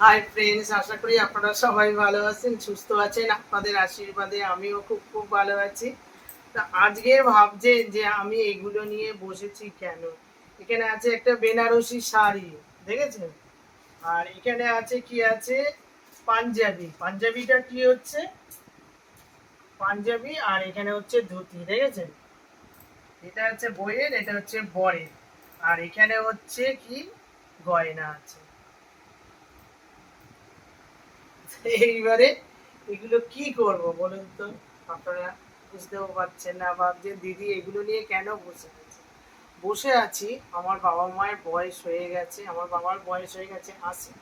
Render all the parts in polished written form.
Hi friends, আশা করি আপনারা সবাই ভালো আছেন, সুস্থ আছেন। আপনাদের আশীর্বাদে আমিও খুব খুব ভালো আছি। তা আজকে ভাবছেন যে আমি এগুলো নিয়ে বসেছি কেন? এখানে আছে একটা বেনারসি শাড়ি, দেখেছেন? আর এখানে আছে কি আছে, পাঞ্জাবি। পাঞ্জাবিটা কি হচ্ছে পাঞ্জাবি, আর এখানে হচ্ছে ধুতি, দেখেছেন? এটা হচ্ছে বইয়ের, এটা হচ্ছে বরের। আর এখানে হচ্ছে কি, গয়না আছে। এইবারে এগুলো কি করব বলুন তো? আপনারা বুঝতেও পারছেন না, ভাবছেন দিদি এগুলো নিয়ে কেন বসে আছে। বসে আছি, আমার বাবা মায়ের বয়স হয়ে গেছে, আমার বাবার বয়স হয়ে গেছে ৮০,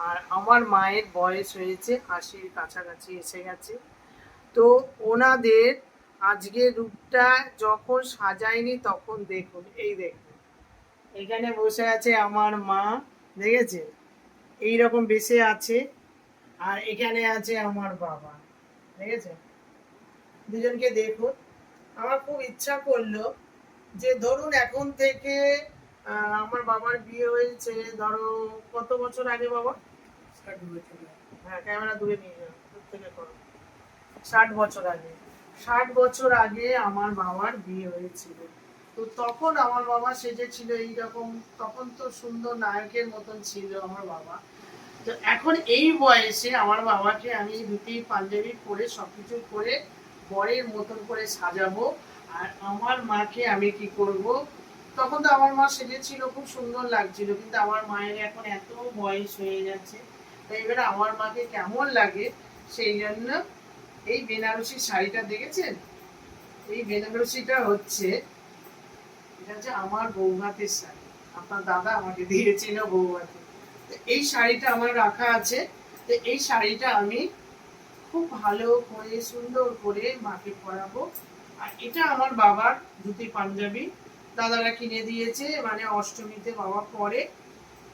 আর আমার মায়ের বয়স হয়েছে ৮০-র কাছাকাছি এসে গেছে। তো ওনাদের আজকের রূপটা যখন সাজায়নি তখন দেখুন, এই দেখুন এখানে বসে আছে আমার মা, দেখেছেন? এইরকম বেশে আছে। আর এখানে আছে আমার বাবা, দেখেছেন? দুজনকে দেখুন। আমার খুব ইচ্ছা করলো যে ধরুন এখন থেকে আমার বাবার বিয়ে হয়েছে, ধরো কত বছর আগে বাবা? ৬০ বছর। হ্যাঁ, ক্যামেরা দূরে নিয়ে যাও, দূর থেকে করো। ৬০ বছর আগে, ৬০ বছর আগে আমার বাবার বিয়ে হয়েছিল। তো তখন আমার বাবা সেজেছিল এইরকম, তখন তো সুন্দর নায়কের মতন ছিল আমার বাবা। তো এখন এই বয়সে আমার বাবাকে আমি ধুতি পাঞ্জাবি পরে সবকিছু করে বরের মতন করে সাজাবো। আর আমার মাকে আমি কি করব, তখন তো আমার মা সেজেছিল, খুব সুন্দর লাগছিল, কিন্তু আমার মায়ের এখন এত বয়স হয়ে যাচ্ছে। তো এবারে আমার মাকে কেমন লাগে, সেই জন্য এই বেনারসি শাড়িটা দেখেছেন? এই বেনারসিটা হচ্ছে, এটা হচ্ছে আমার বৌভাতের শাড়ি। আপনার দাদা আমাকে দিয়েছিল বৌভাতে। এই শাড়িটা আমার রাখা আছে। তো এই শাড়িটা আমি খুব ভালো করে সুন্দর করে মাকে পরাবো। আর এটা আমার বাবার ধুতি পাঞ্জাবি, দাদারা কিনে দিয়েছে, মানে অষ্টমীতে বাবা পরে।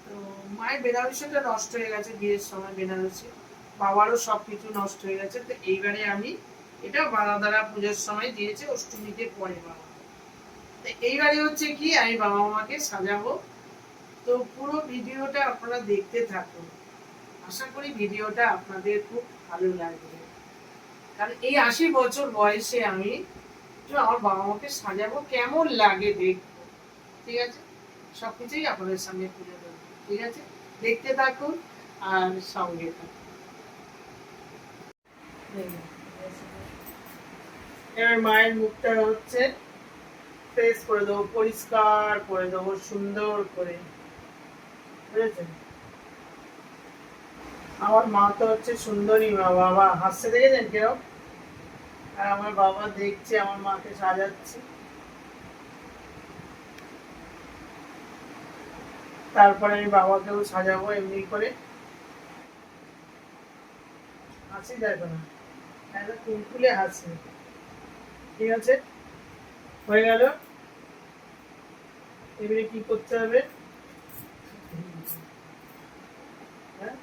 তো মায়ের বেনারসিটা নষ্ট হয়ে গেছে বিয়ের সময়, বেনারসি বাবারও সব কিছু নষ্ট হয়ে গেছে। তো এইবারে আমি এটা দাদারা পুজোর সময় দিয়েছে, অষ্টমীতে পরে বাবা। তো এইবারে হচ্ছে কি, আমি বাবা মাকে সাজাবো। তো পুরো ভিডিওটা আপনারা দেখতে থাকুন, আশা করি ভিডিওটা আপনাদের খুব ভালো লাগবে। কারণ এই ৮০ বছর বয়সে আমি আমার বাবা মাকে সাজাবো, কেমন লাগে দেখবো। ঠিক আছে, সবকিছুই আপনাদের সামনে তুলে ধরবো। ঠিক আছে, দেখতে থাকুন আর সঙ্গে থাকুন। এবার মায়ের মুখটা হচ্ছে ফ্রেশ করে দেবো, পরিষ্কার করে দেবো সুন্দর করে, বুঝেছেন? আমার মা তো হচ্ছে সুন্দরী মা, বাবা হাসছে দেখেছেন কেরম? আর আমার বাবা দেখছে আমার মাকে সাজাচ্ছে। তারপরে আমি বাবাকেও সাজাবো এমনি করে। হাসি দেখো না, একটা তুলতুলে হাসি। ঠিক আছে, হয়ে গেল। এবারে কি করতে হবে? হ্যাঁ,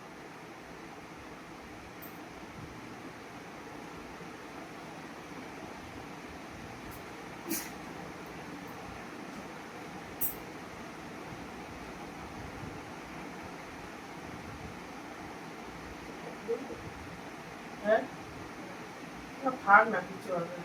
হ্যাঁ, না, থাক না, কিছু হবে না।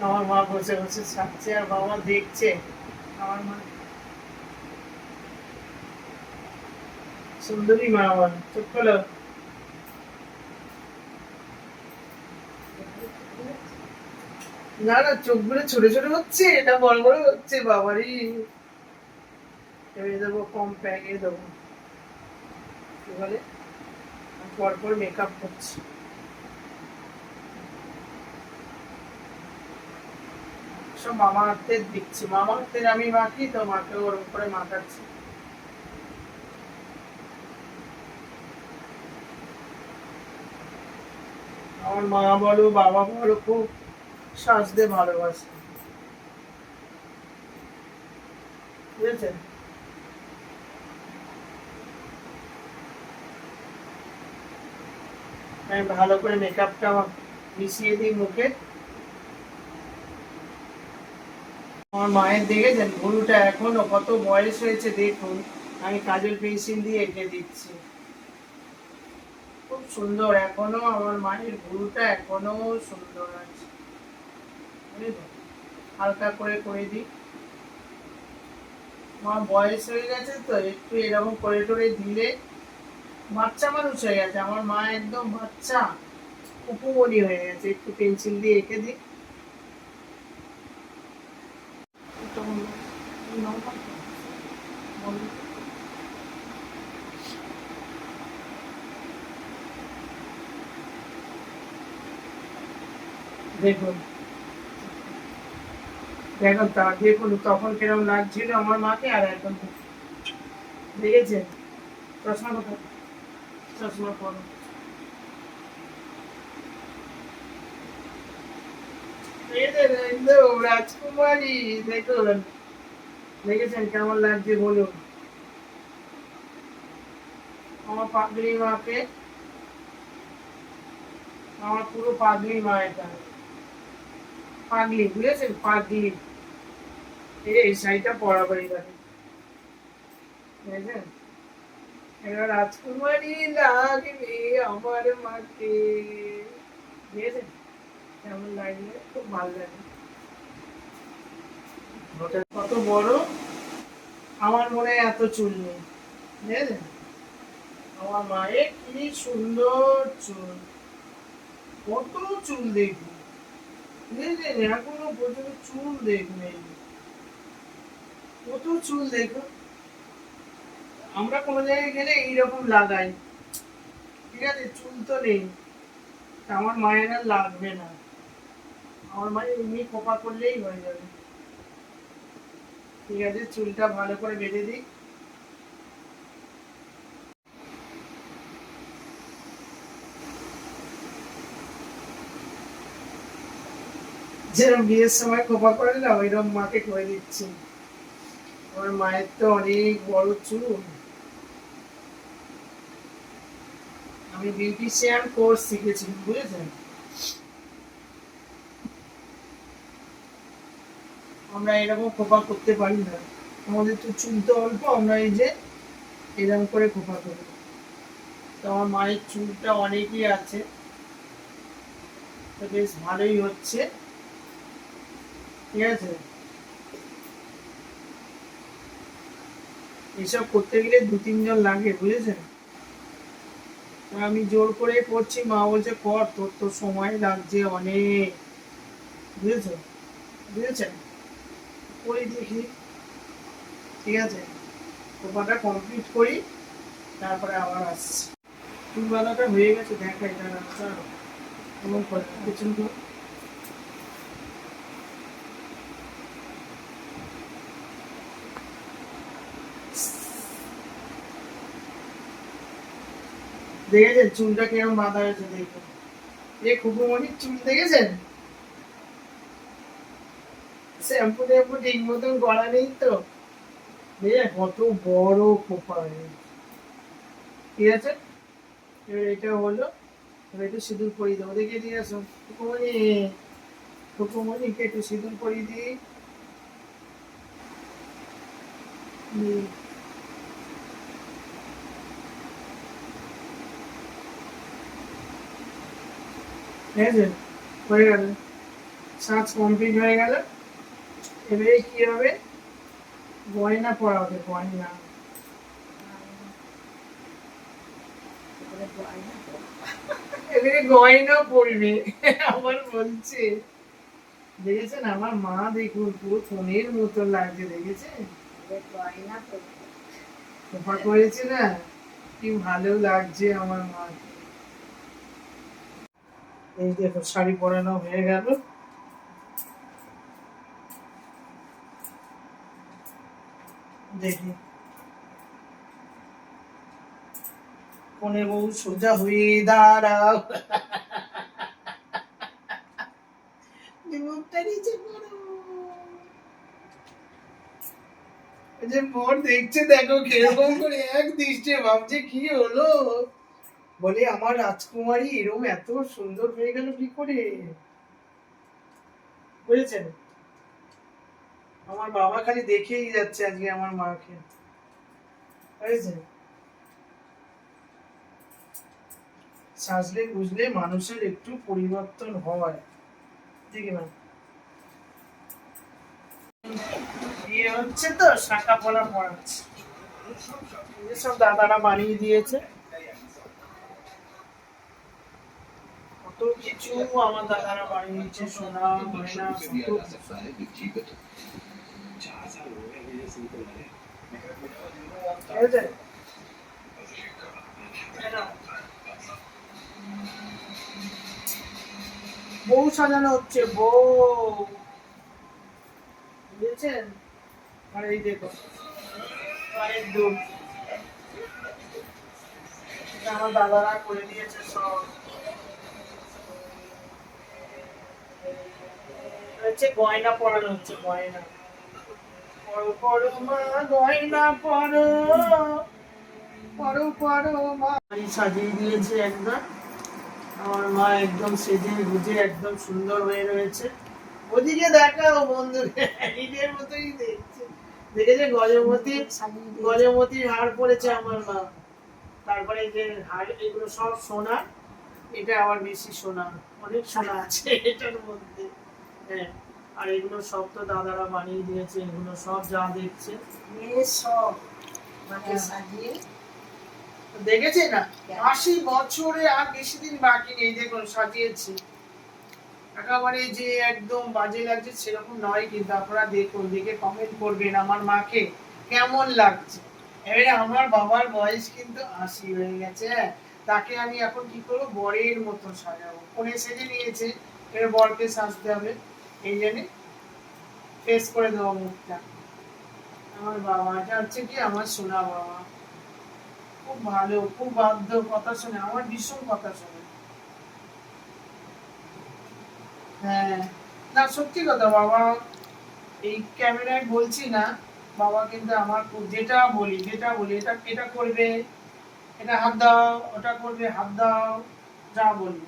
আমার মা বসে বসে ছাড়ছে আর বাবা দেখছে। আমার মা সুন্দরী মা, আমার চুপ করো। না না, চোখগুলো ছোট ছোট হচ্ছে, এটা বড় বড় হচ্ছে বাবারই। এবারে দেবো কম প্যাকে দেবো, কি বলে, পরপর মেকআপ করছি। সব মামা আর্থের দিচ্ছি, মামা আর্থের আমি মাখি, তো মাকে ওর উপরে মাখাচ্ছি। আমার মা বলো বাবা বলো খুব সাজতে ভালোবাসে, বুঝেছেন? আমি ভালো করে মেকআপটা মিশিয়ে দিই মুখে। আমার মায়ের দেখেছেন ভুরুটা এখনো কত বয়স হয়েছে দেখুন, আমি কাজল পেন্সিল দিয়ে এঁকে দিচ্ছি। খুব সুন্দর, এখনো আমার মায়ের ভুরুটা এখনো সুন্দর আছে, বুঝলেন? হালকা করে করে দিই, আমার বয়স হয়ে গেছে তো একটু এরকম করে টরে দিলে, বাচ্চা মানুষ হয়ে গেছে আমার মা, একদম বাচ্চা উপমনি হয়ে গেছে, একটু পেন্সিল দিয়ে এঁকে দিই। দেখুন দেখুন তা দেখুন তখন কিরকম লাগছিল আমার মাকে, আর এখন দেখেছেন? চশমা কোথায়? চশমা পরো। এই যে একদম রাজকুমারী, দেখুন দেখেছেন কেমন লাগছে বলুন? আমার পাগলি মাকে, আমার পুরো পাগলি মা এটা, পাগলি, বুঝেছেন? পাগলি। এই শাড়িটা পরাবার এবারে, বুঝেছেন? এবার রাজকুমারী লাগবে আমার মাকে, বুঝেছেন? কেমন লাগবে, খুব ভালো লাগে। ওটা কত বড়, আমার মনে হয় এত চুল নেই, বুঝেছেন? আমার মায়ের কি সুন্দর চুল, কত চুল দেখুন, বুঝেছেন? এখনো পর্যন্ত চুল দেখুন, এই কত চুল দেখুন। আমরা কোনো জায়গায় গেলে এইরকম লাগাই, ঠিক আছে? চুল তো নেই, আমার মায়ের আর লাগবে না, আমার মায়ের এমনি খোপা করলেই হয়ে যাবে। ঠিক আছে, চুলটা ভালো করে বেঁধে দিই। যেরকম বিয়ের সময় খোপা করে না, ওইরকম মাকে করে দিচ্ছি। আমার মায়ের তো অনেক বড় চুল। আমি বিউটিশিয়ান কোর্স শিখেছি, বুঝেছেন? আমরা এরকম খোপা করতে পারি না, আমাদের তো চুল তো অল্প, আমরা এই যে এরকম করে খোপা করি। তো আমার মায়ের চুলটা অনেকই আছে, তো বেশ ভালোই হচ্ছে, ঠিক আছে? এসব করতে গেলে 2-3 জন লাগে, বুঝেছেন? তো আমি জোর করে করছি, মা বলছে কর, তোর তো সময় লাগছে অনেক, বুঝেছো? বুঝেছেন? করি দেখি, ঠিক আছে? খোপাটা কমপ্লিট করি, তারপরে আবার আসছি। চুল বাঁধাটা হয়ে গেছে, দেখাই দাঁড়া, এমন করে পেছন করে। দেখেছেন চুলটা কিরকম বাঁধা হয়েছে, দেখুন। এই খুকুমণির চুল দেখেছেন? শ্যাম্পু ট্যাম্পু ঠিক মতন করা নেই তো, দেখে কত বড় খোপা হয়েছে, ঠিক আছে? এবার এটা হলো, এবার একটু সিঁদুর পরিয়ে দেবো, দেখে দিয়ে আসুন খুকুমণি, খুকুমণিকে একটু সিঁদুর পরিয়ে দিই। ঠিক আছে, হয়ে গেল, সাজ কমপ্লিট হয়ে গেল। এবারে কি হবে, গয়না পরা হবে, গয়না। এবারে গয়না পরবে আমার বলছে, দেখেছেন আমার মা, দেখুন পুরো ফোনের মতো লাগছে, দেখেছেন? গয়না খোপা করেছে না, কি ভালো লাগছে আমার মাকে। এই দেখো শাড়ি পরানো হয়ে গেল, দেখি কোনে বউ সোজা হয়ে দাঁড়াও, মুখটা নিচে করো। যে মোর দেখছে, দেখো কিরকম করে এক দৃষ্টে ভাবছে কি হলো, বলে আমার রাজকুমারী এরম এত সুন্দর হয়ে গেল কি করে, বুঝেছেন? আমার বাবা খালি দেখেই যাচ্ছে আজকে আমার মাকে, বুঝেছেন? সাজলে বুঝলে মানুষের একটু পরিবর্তন হয়, ঠিক না? বিয়ে হচ্ছে তো শাঁখা পলা পড়াচ্ছে, সব দাদারা বানিয়ে দিয়েছে, কত কিছু আমার দাদারা বানিয়ে দিয়েছে, সোনা গয়না কত বউ সাজানো হচ্ছে, বউ, বুঝেছেন? আর এই দেখো পায়ের দুল, আমার দাদারা করে দিয়েছে সব, হচ্ছে গয়না পরানো হচ্ছে, গয়না পরো পরো মা, গয়না পরো পরো পরো মা। আমি সাজিয়ে দিয়েছে একদম, আমার মা একদম সেজে গুজে একদম সুন্দর হয়ে রয়েছে। ওদিকে দেখাও বন্ধু, নিজের মতোই দেখছে, দেখেছে গজমতির হার পড়েছে আমার মা, তারপরে যে হার এগুলো সব সোনা, এটা আবার বেশি সোনা, অনেক সোনা আছে এটার মধ্যে, হ্যাঁ। আর এগুলো সব তো দাদারা বানিয়ে দিয়েছে, এগুলো সব যা দেখছে সব মানে সাজিয়ে দেখেছে না, 80 বছরে আর বেশি দিন বাকি নেই, দেখুন সাজিয়েছি একেবারে যে একদম বাজে লাগছে সেরকম নয়, কিন্তু আপনারা দেখুন, দেখে কমেন্ট করবেন আমার মাকে কেমন লাগছে। এবারে আমার বাবার বয়স কিন্তু 80 হয়ে গেছে, হ্যাঁ, তাকে আমি এখন কি করবো, বরের মতো সাজাবো, কোণে সেজে নিয়েছে, এবার বরকে সাজতে হবে, এই জন্য ফেস করে দেবো মুখটা। আমার বাবা, এটা হচ্ছে কি আমার সোনা বাবা, খুব ভালো, খুব বাধ্য, কথা শোনে, আমার ভীষণ কথা শোনে, হ্যাঁ। না সত্যি কথা বাবা, এই ক্যামেরায় বলছি না, বাবা কিন্তু আমার যেটা বলি এটা এটা করবে, এটা হাত দাও, ওটা করবে হাত দাও, যা বলি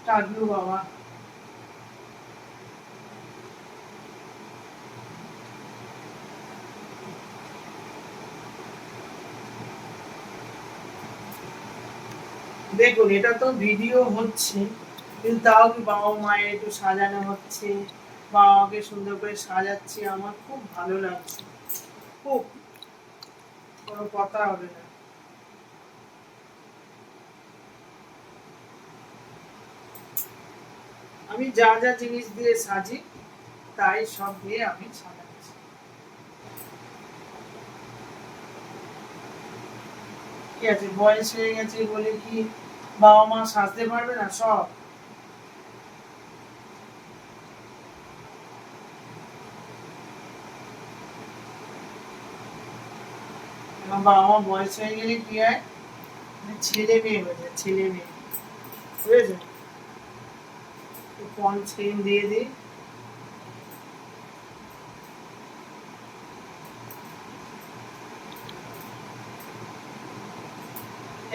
টাকলু বাবা। দেখুন এটা তো ভিডিও হচ্ছে, কিন্তু তাও কি বাবা মায়ের একটু সাজানো হচ্ছে, বাবাকে সুন্দর করে সাজাচ্ছি, আমার খুব ভালো লাগছে, খুব, কোনো কথা হবে না। আমি যা যা জিনিস দিয়ে সাজি তাই সব দিয়ে আমি সাজাচ্ছি। ঠিক আছে, বয়স হয়ে গেছে বলে কি বাবা মা সাজতে পারবে না সব? আমার বাবা মা বয়স হয়ে গেলে কি হয়, ছেলে মেয়ে হয়ে যায়, ছেলে মেয়ে, বুঝেছো? কন চেন দিয়ে দিই,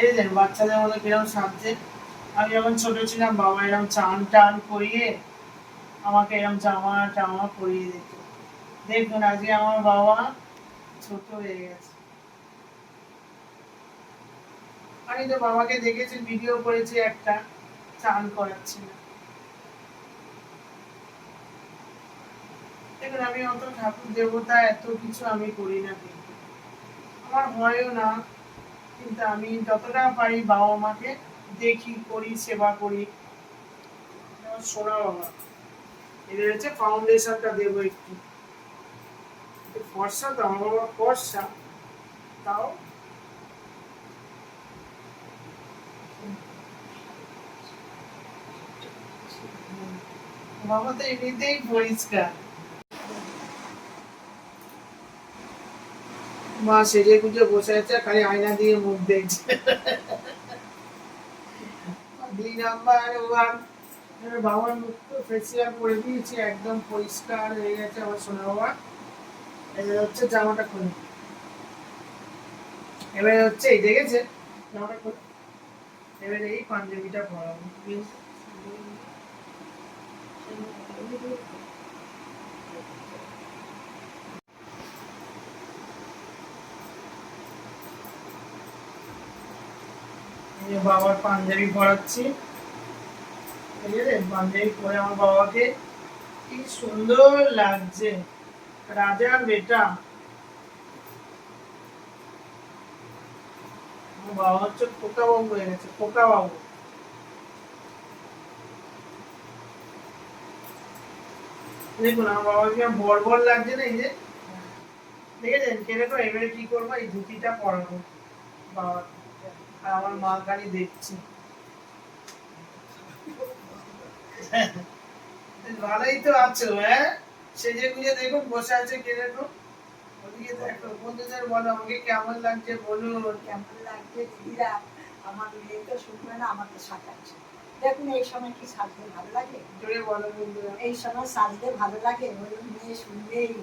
এই যে বাচ্চাদের মতো কিরকম সাজছে। আমি যখন ছোট ছিলাম বাবা এরকম চান টান করিয়ে আমাকে এরকম জামা টামা পরিয়ে দিত, দেখুন আজকে আমার বাবা ছোট হয়ে গেছে। আমি তো বাবাকে দেখেছি, ভিডিও করেছি একটা, চান করাচ্ছি না। দেখুন আমি অত ঠাকুর দেবতা এত কিছু আমি করি না, কিন্তু আমার হয়ও না, কিন্তু আমি যতটা পারি বাবা মাকে দেখি, করি, সেবা করি। আমার সোনা বাবা, এদের হচ্ছে ফাউন্ডেশনটা দেবো একটু, ফর্সা তো আমার বাবা ফর্সা, তাও বাবা তো এমনিতেই পরিষ্কার। মা সেজে গুজে বসে আছে, খালি আয়না দিয়ে মুখ দেখছে। 2 নাম্বার 1, বাবার মুখ তো ফেসিয়াল করে দিয়েছি, একদম পরিষ্কার হয়ে গেছে আমার সোনা বাবা। এবার হচ্ছে জামাটা খুলে, এবারে হচ্ছে এই দেখেছে, এবারে এই পাঞ্জাবিটা পরাবো। বাবার পাঞ্জাবি পরাচ্ছি, ঠিক আছে? পাঞ্জাবি পরে আমার বাবাকে কি সুন্দর লাগছে, রাজার বেটা। আমার বাবা হচ্ছে খোকা বাবু হয়ে গেছে, খোকা বাবু। দেখুন আমার বাবাকে বর বর লাগছে না, এই যে দেখেছেন কিরকম। এবারে কি করবো, এই ধুতিটা পরাবো বাবা, আর আমার মা খালি দেখছি। ভালোই তো আছো, হ্যাঁ? সেজে গুজে দেখুন বসে আছে কিরকম। ওদিকে দেখো, বন্ধুদের বলো আমাকে কেমন লাগছে বলুন। কেমন লাগছে দিদিরা? আমার মেয়ে তো শুনবে না, আমাকে সাজাচ্ছে। দেখুন এই সময় কি সাজতে ভালো লাগে? জোরে বলো বন্ধুরা। এই সময় সাজতে ভালো লাগে? ওই মেয়ে শুনলেই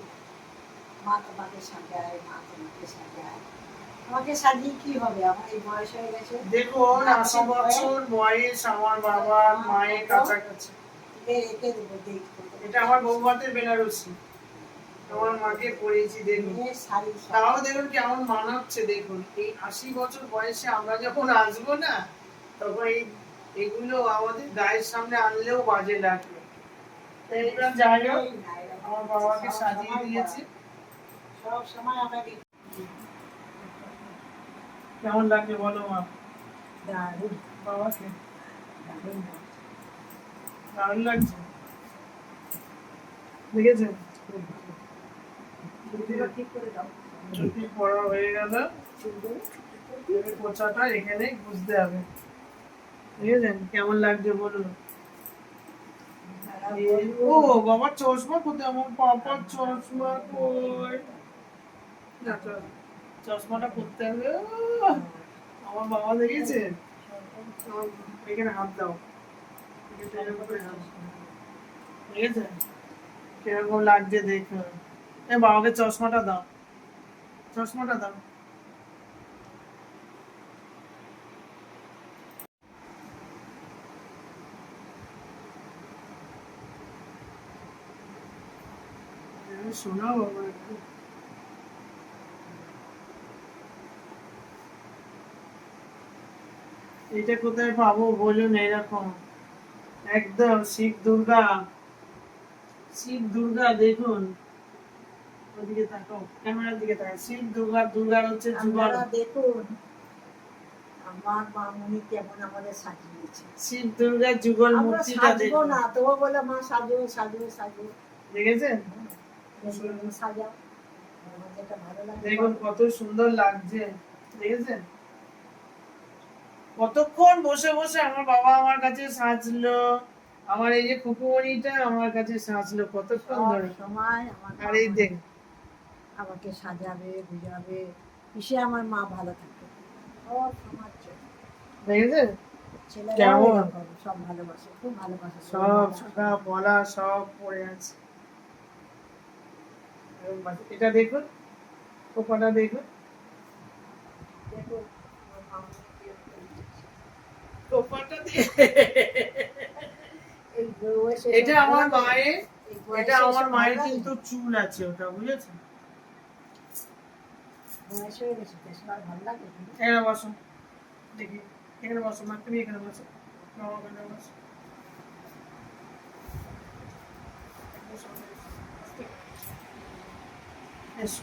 মা তোমাকে সাজায়, মা তোমাকে সাজায়। আমাকে সাজিয়ে কি হবে? আমার এই বয়স হয়ে গেছে। দেখুন ৮০ বছর বয়স আমার বাবার মায়ের কাছাকাছি। রেখে দেবো, দেখবো। এটা আমার বৌভাতের বেনারসি, আমার মাকে পরিয়েছি দেখুন। তাও দেখুন কেমন মানাচ্ছে দেখুন। এই ৮০ বছর বয়সে আমরা যখন আসবো না, তখন এগুলো আমাদের গায়ের সামনে আনলেও বাজে লাগবে। তাই এবার যাই হোক, আমার বাবাকে সাজিয়ে দিয়েছি। সব সময় আমাকে কেমন লাগছে বলো মা? দারুণ বাবাকে দারুণ দারুণ লাগছে, দেখেছেন? ঠিক করে দাও। ছুটি পড়া হয়ে গেল, পোচাটা এখানে বুঝতে হবে, বুঝলেন? কেমন লাগছে বলুন। ও বাবা চশমা কোথায়, আমার পাপার চশমা কই? চশমাটা করতে হবে। আমার বাবা দেখেছে, এখানে হাত দাও, দেখেছে কিরকম লাগছে দেখুন। বাবাকে চশমাটা দাও, চশমাটা দাও। শোনাও বাবা একটু। এটা কোথায় পাবো বলুন? এরকম একদম শিব দুর্গা, শিব দুর্গা দেখুন। ওদিকে তাকাও, ক্যামেরার দিকে তাকাও। শিব দুর্গা, দুর্গার হচ্ছে যুগল। দেখুন আমার মামুনি কেমন আমাদের সাজিয়েছে। শিব দুর্গার যুগল মূর্তিটা দেখুন না, তবু বলে মা সাজো সাজো সাজো। দেখেছেন? সাজাও, আমার যেটা ভালো লাগে। দেখুন কত সুন্দর লাগছে, দেখেছেন? কতক্ষণ বসে বসে আমার বাবা আমার কাছে সাজলো, আমার এই যে খুকুমণিটা আমার কাছে সাজলো কতক্ষণ ধরে। সময় আর এই দেখ আমাকে সাজাবে বুঝাবে, কিসে আমার মা ভালো থাকে। সব সমাজ দেখেছেন কেমন সব ভালোবাসে, খুব ভালোবাসে। সব সখা বলা সব পড়ে আছে। এটা দেখুন, কোপাটা দেখুন, দেখুন কোপাটা এটা আমার মায়ের, এটা আমার মায়ের কিন্তু চুল আছে ওটা, বুঝেছেন? বয়স হয়ে গেছে, ভালো লাগে। এখানে বসো, দেখি এখানে বসো মা, তুমি এখানে বসো, বাবা ওখানে বসো। এসো।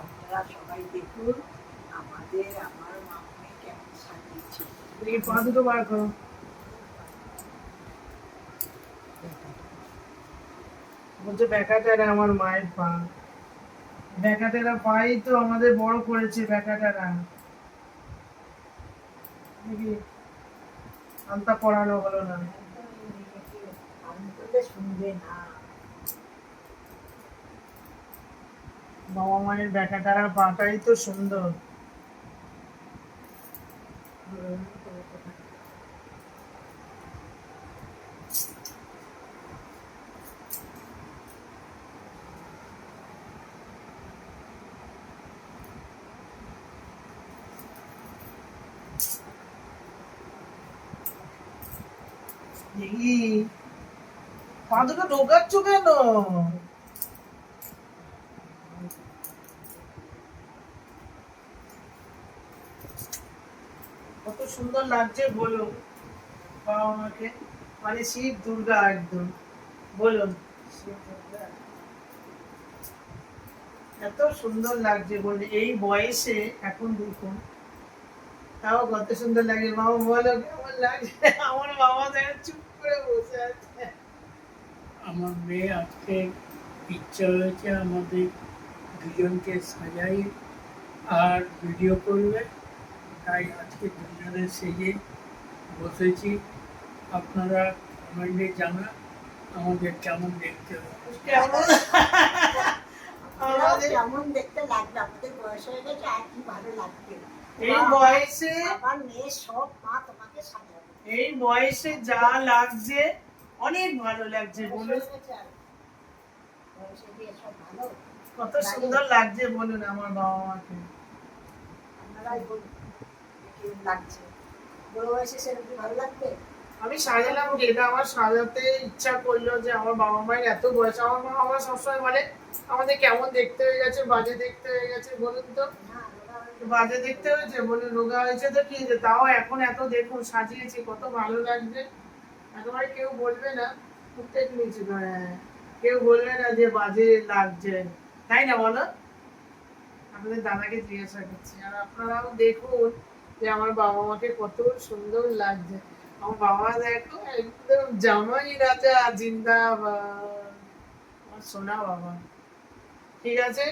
আপনারা সবাই দেখুন আমাদের, আমার মামুনি কেমন সাজিয়েছে। দেখি পা দুটো বার করো। বলছে ব্যাকাটারা আমার মায়ের পা, ব্যাকাটারা পাই তো আমাদের বড় করেছে ব্যাকাটারা। দেখি আলতা পড়ানো হলো না, শুনবে না। বাবা মায়ের ব্যাকাটারা পাটাই তো সুন্দর। দেখি পা দুটো ঢোকাচ্ছ কেন? কত সুন্দর লাগছে বলো বাবা মাকে, মানে শিব দুর্গা একদম, বলুন শিব দুর্গা এত সুন্দর লাগছে বলে এই বয়সে। এখন দেখুন তাও কত সুন্দর লাগে। বাবা বলো কেমন লাগছে? আমার বাবা দেখো চুপ করে বসে আছে। আমার মেয়ে আজকে ইচ্ছা হয়েছে আমাদের দুজনকে সাজাই আর ভিডিও করবে, তাই আজকে দুজনে সেজে বসেছি। আপনারা কমেন্টে জানান আমাদের কেমন দেখতে হবে। কেমন আপনারাও আমাদের কেমন দেখতে লাগবে, আমাদের বয়স হয়ে গেছে আর কি ভালো লাগবে। এই বয়সে, আমার মেয়ে সব মা তোমাকে সাজাবে। এই বয়সে যা লাগছে অনেক ভালো লাগছে বয়স বলুন। হয়ে গেছে আর বয়সে দিয়ে সব ভালো কত সুন্দর লাগছে বলুন আমার বাবা মাকে। আপনারাই বলুন কি লাগছে। বুড়ো বয়সে সেরকম ভালো লাগবে? আমি সাজালাম, এটা আমার সাজাতে ইচ্ছা করলো যে আমার বাবা মায়ের এত বয়স। আমার মা আমার সবসময় বলে আমাদের কেমন দেখতে হয়ে গেছে, বাজে দেখতে হয়ে গেছে বলুন তো। না ওরা বাজে দেখতে হয়েছে বলুন, রোগা হয়েছে তো কি হয়েছে, তাও এখন এত দেখুন সাজিয়েছি কত ভালো লাগছে। একেবারে কেউ বলবে না, প্রত্যেক নিচে কেউ বলবে না যে বাজে লাগছে, তাই না বলো? আপনাদের দাদাকে জিজ্ঞাসা করছি। আর আপনারাও দেখুন যে আমার বাবা মাকে কত সুন্দর লাগছে। আমার বাবা দেখো একদম জামাই রাজা জিন্দাবাদ, আমার সোনা বাবা। ঠিক আছে,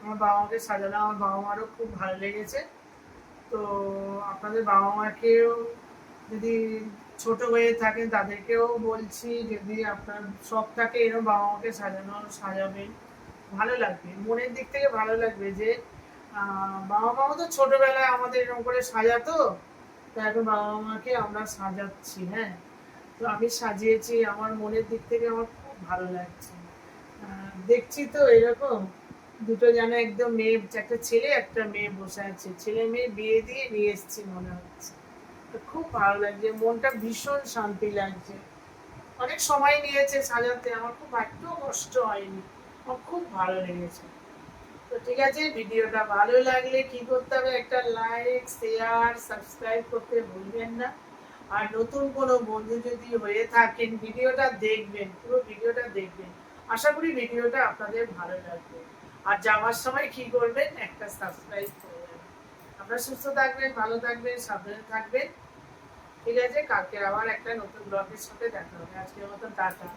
আমার বাবা মাকে সাজানো আমার বাবা মারও খুব ভালো লেগেছে। তো আপনাদের বাবা মাকেও যদি ছোট হয়ে থাকেন তাদেরকেও বলছি, যদি আপনার শখ থাকে এরকম বাবা মাকে সাজানো, সাজাবেন, ভালো লাগবে, মনের দিক থেকে ভালো লাগবে যে বাবা মাও তো ছোটবেলায় আমাদের এরকম করে সাজাতো, তো এখন বাবা মাকে আমরা সাজাচ্ছি। হ্যাঁ, তো আমি সাজিয়েছি, আমার মনের দিক থেকে আমার খুব ভালো লাগছে। দেখছি তো এরকম দুটো যেন একদম মেয়ে, একটা ছেলে একটা মেয়ে বসে আছে, ছেলে মেয়ে বিয়ে দিয়ে নিয়ে এসেছি মনে হচ্ছে। তো খুব ভালো লাগছে, মনটা ভীষণ শান্তি লাগছে। অনেক সময় নিয়েছে সাজাতে, আমার খুব একটু কষ্ট হয়নি, আমার খুব ভালো লেগেছে। তো ঠিক আছে, ভিডিওটা ভালো লাগলে কি করতে হবে, একটা লাইক শেয়ার সাবস্ক্রাইব করতে ভুলবেন না। আর নতুন কোনো বন্ধু যদি হয়ে থাকেন ভিডিওটা দেখবেন, পুরো ভিডিওটা দেখবেন, আশা করি ভিডিওটা আপনাদের ভালো লাগবে। আর যাওয়ার সময় কি করবেন, একটা সাবস্ক্রাইব করে যাবেন। আপনারা সুস্থ থাকবেন, ভালো থাকবেন, সাবধানে থাকবেন। ঠিক আছে, কালকে আবার একটা নতুন ব্লগের সাথে দেখা হবে। আজকের মতো টাটা।